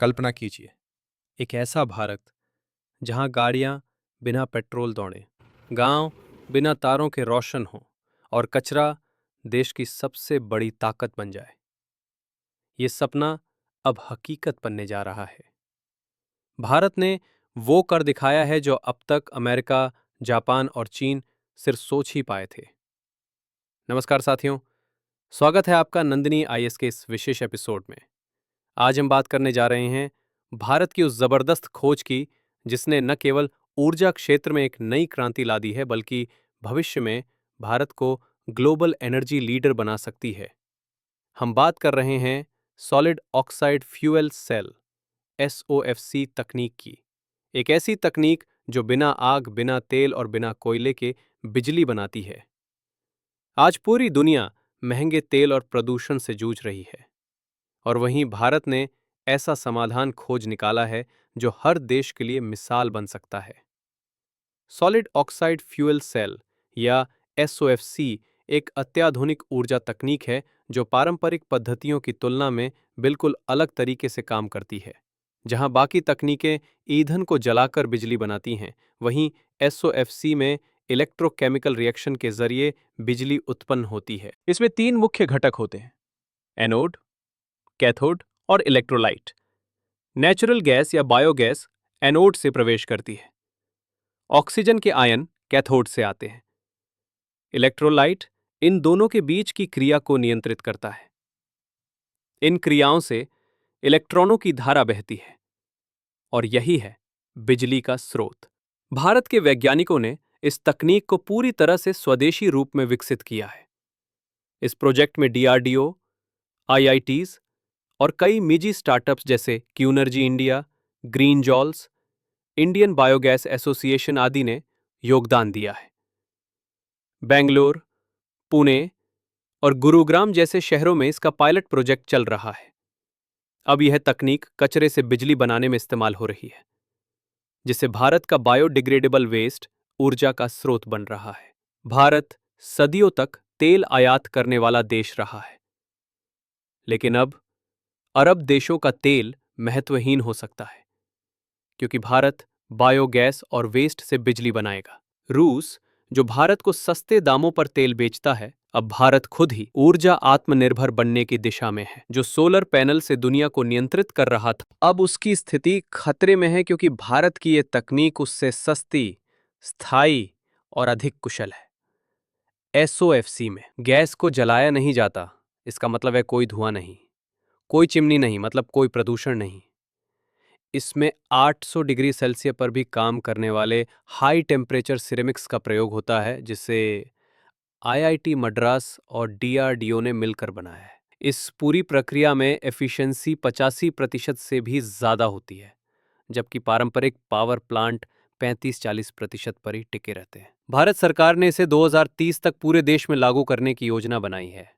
कल्पना कीजिए, एक ऐसा भारत जहां गाड़ियां बिना पेट्रोल दौड़ें, गांव बिना तारों के रोशन हों और कचरा देश की सबसे बड़ी ताकत बन जाए। ये सपना अब हकीकत बनने जा रहा है। भारत ने वो कर दिखाया है जो अब तक अमेरिका, जापान और चीन सिर्फ सोच ही पाए थे। नमस्कार साथियों, स्वागत है आपका नंदिनी आईएएस के इस विशेष एपिसोड में। आज हम बात करने जा रहे हैं भारत की उस जबरदस्त खोज की जिसने न केवल ऊर्जा क्षेत्र में एक नई क्रांति ला दी है बल्कि भविष्य में भारत को ग्लोबल एनर्जी लीडर बना सकती है। हम बात कर रहे हैं solid oxide fuel cell SOFC तकनीक की। एक ऐसी तकनीक जो बिना आग, बिना तेल और बिना कोयले के बिजली बनाती है। आज पूरी दुनिया महंगे तेल और प्रदूषण से जूझ रही है, और वहीं भारत ने ऐसा समाधान खोज निकाला है जो हर देश के लिए मिसाल बन सकता है। सॉलिड ऑक्साइड फ्यूएल सेल या SOFC एक अत्याधुनिक ऊर्जा तकनीक है जो पारंपरिक पद्धतियों की तुलना में बिल्कुल अलग तरीके से काम करती है। जहां बाकी तकनीकें ईंधन को जलाकर बिजली बनाती हैं, वहीं SOFC में इलेक्ट्रोकेमिकल रिएक्शन के जरिए बिजली उत्पन्न होती है। इसमें 3 मुख्य घटक होते हैं: एनोड, कैथोड और इलेक्ट्रोलाइट। नेचुरल गैस या बायोगैस एनोड से प्रवेश करती है। ऑक्सीजन के आयन कैथोड से आते हैं। इलेक्ट्रोलाइट इन दोनों के बीच की क्रिया को नियंत्रित करता है। इन क्रियाओं से इलेक्ट्रॉनों की धारा बहती है और यही है बिजली का स्रोत। भारत के वैज्ञानिकों ने इस तकनीक को पूरी तरह से स्वदेशी रूप में विकसित किया है। इस प्रोजेक्ट में DRDO, IITs और कई निजी स्टार्टअप्स जैसे Qunergy India, green joules, Indian biogas association आदि ने योगदान दिया है। बेंगलुरु, पुणे और गुरुग्राम जैसे शहरों में इसका पायलट प्रोजेक्ट चल रहा है। अब यह तकनीक कचरे से बिजली बनाने में इस्तेमाल हो रही है, जिससे भारत का बायोडिग्रेडेबल वेस्ट ऊर्जा का स्रोत बन रहा है। भारत सदियों तक तेल आयात करने वाला देश रहा है, लेकिन अब अरब देशों का तेल महत्वहीन हो सकता है, क्योंकि भारत बायोगैस और वेस्ट से बिजली बनाएगा। रूस, जो भारत को सस्ते दामों पर तेल बेचता है, अब भारत खुद ही ऊर्जा आत्मनिर्भर बनने की दिशा में है। जो सोलर पैनल से दुनिया को नियंत्रित कर रहा था, अब उसकी स्थिति खतरे में है, क्योंकि भारत की ये तकनीक उससे सस्ती, स्थायी और अधिक कुशल है। SOFC में गैस को जलाया नहीं जाता, इसका मतलब है कोई धुआं नहीं, कोई चिमनी नहीं, मतलब कोई प्रदूषण नहीं। इसमें 800 डिग्री सेल्सियस पर भी काम करने वाले हाई टेम्परेचर सिरेमिक्स का प्रयोग होता है, जिसे IIT मद्रास और DRDO ने मिलकर बनाया है। इस पूरी प्रक्रिया में एफिशिएंसी 85% से भी ज़्यादा होती है, जबकि पारंपरिक पावर प्लांट 35-40% पर ही टिके रहते हैं। भारत सरकार ने इसे 2030 तक पूरे देश में लागू करने की योजना बनाई है।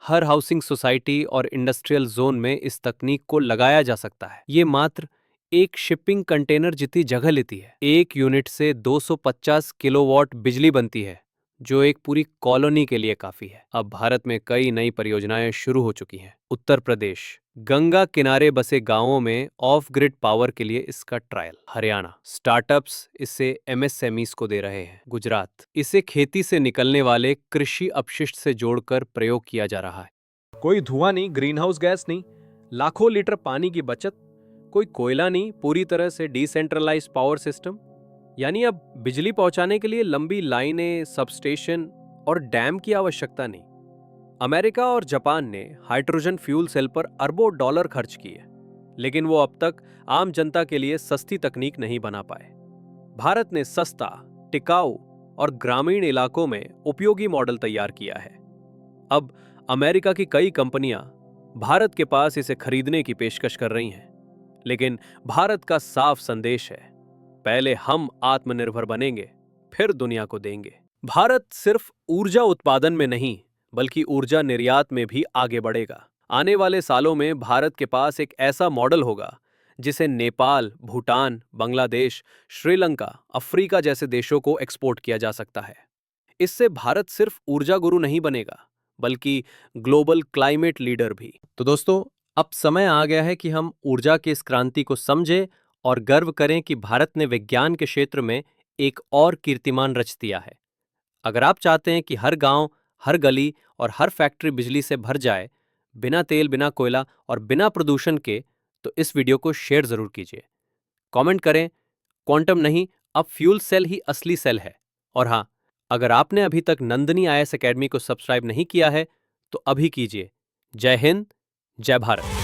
हर हाउसिंग सोसाइटी और इंडस्ट्रियल जोन में इस तकनीक को लगाया जा सकता है। ये मात्र एक शिपिंग कंटेनर जितनी जगह लेती है। एक यूनिट से 250 किलोवाट बिजली बनती है, जो एक पूरी कॉलोनी के लिए काफी है। अब भारत में कई नई परियोजनाएं शुरू हो चुकी हैं। उत्तर प्रदेश गंगा किनारे बसे गांवों में ऑफ ग्रिड पावर के लिए इसका ट्रायल। हरियाणा स्टार्टअप्स इसे MSMEs को दे रहे हैं। गुजरात इसे खेती से निकलने वाले कृषि अपशिष्ट से जोड़कर प्रयोग किया जा रहा है। कोई धुआं नहीं, ग्रीन हाउस गैस नहीं, लाखों लीटर पानी की बचत, कोई कोयला नहीं, पूरी तरह से डिसेंट्रलाइज्ड पावर सिस्टम। यानी अब बिजली पहुंचाने के लिए लंबी लाइनें, सबस्टेशन और डैम की आवश्यकता नहीं। अमेरिका और जापान ने हाइड्रोजन फ्यूल सेल पर अरबों डॉलर खर्च किए, लेकिन वो अब तक आम जनता के लिए सस्ती तकनीक नहीं बना पाए। भारत ने सस्ता, टिकाऊ और ग्रामीण इलाकों में उपयोगी मॉडल तैयार किया है। अब अमेरिका की कई कंपनियां भारत के पास इसे खरीदने की पेशकश कर रही हैं, लेकिन भारत का साफ संदेश है, पहले हम आत्मनिर्भर बनेंगे, फिर दुनिया को देंगे। भारत सिर्फ ऊर्जा उत्पादन में नहीं, बल्कि ऊर्जा निर्यात में भी आगे बढ़ेगा। आने वाले सालों में भारत के पास एक ऐसा मॉडल होगा जिसे नेपाल, भूटान, बांग्लादेश, श्रीलंका, अफ्रीका जैसे देशों को एक्सपोर्ट किया जा सकता है। इससे भारत सिर्फ ऊर्जा गुरु नहीं बनेगा, बल्कि ग्लोबल क्लाइमेट लीडर भी। तो दोस्तों, अब समय आ गया है कि हम ऊर्जा की इस क्रांति को समझें और गर्व करें कि भारत ने विज्ञान के क्षेत्र में एक और कीर्तिमान रच दिया है। अगर आप चाहते हैं कि हर गांव, हर गली और हर फैक्ट्री बिजली से भर जाए, बिना तेल, बिना कोयला और बिना प्रदूषण के, तो इस वीडियो को शेयर जरूर कीजिए। कमेंट करें, क्वांटम नहीं, अब फ्यूल सेल ही असली सेल है। और हाँ, अगर आपने अभी तक नंदिनी आईएएस एकेडमी को सब्सक्राइब नहीं किया है, तो अभी कीजिए। जय हिंद, जय भारत।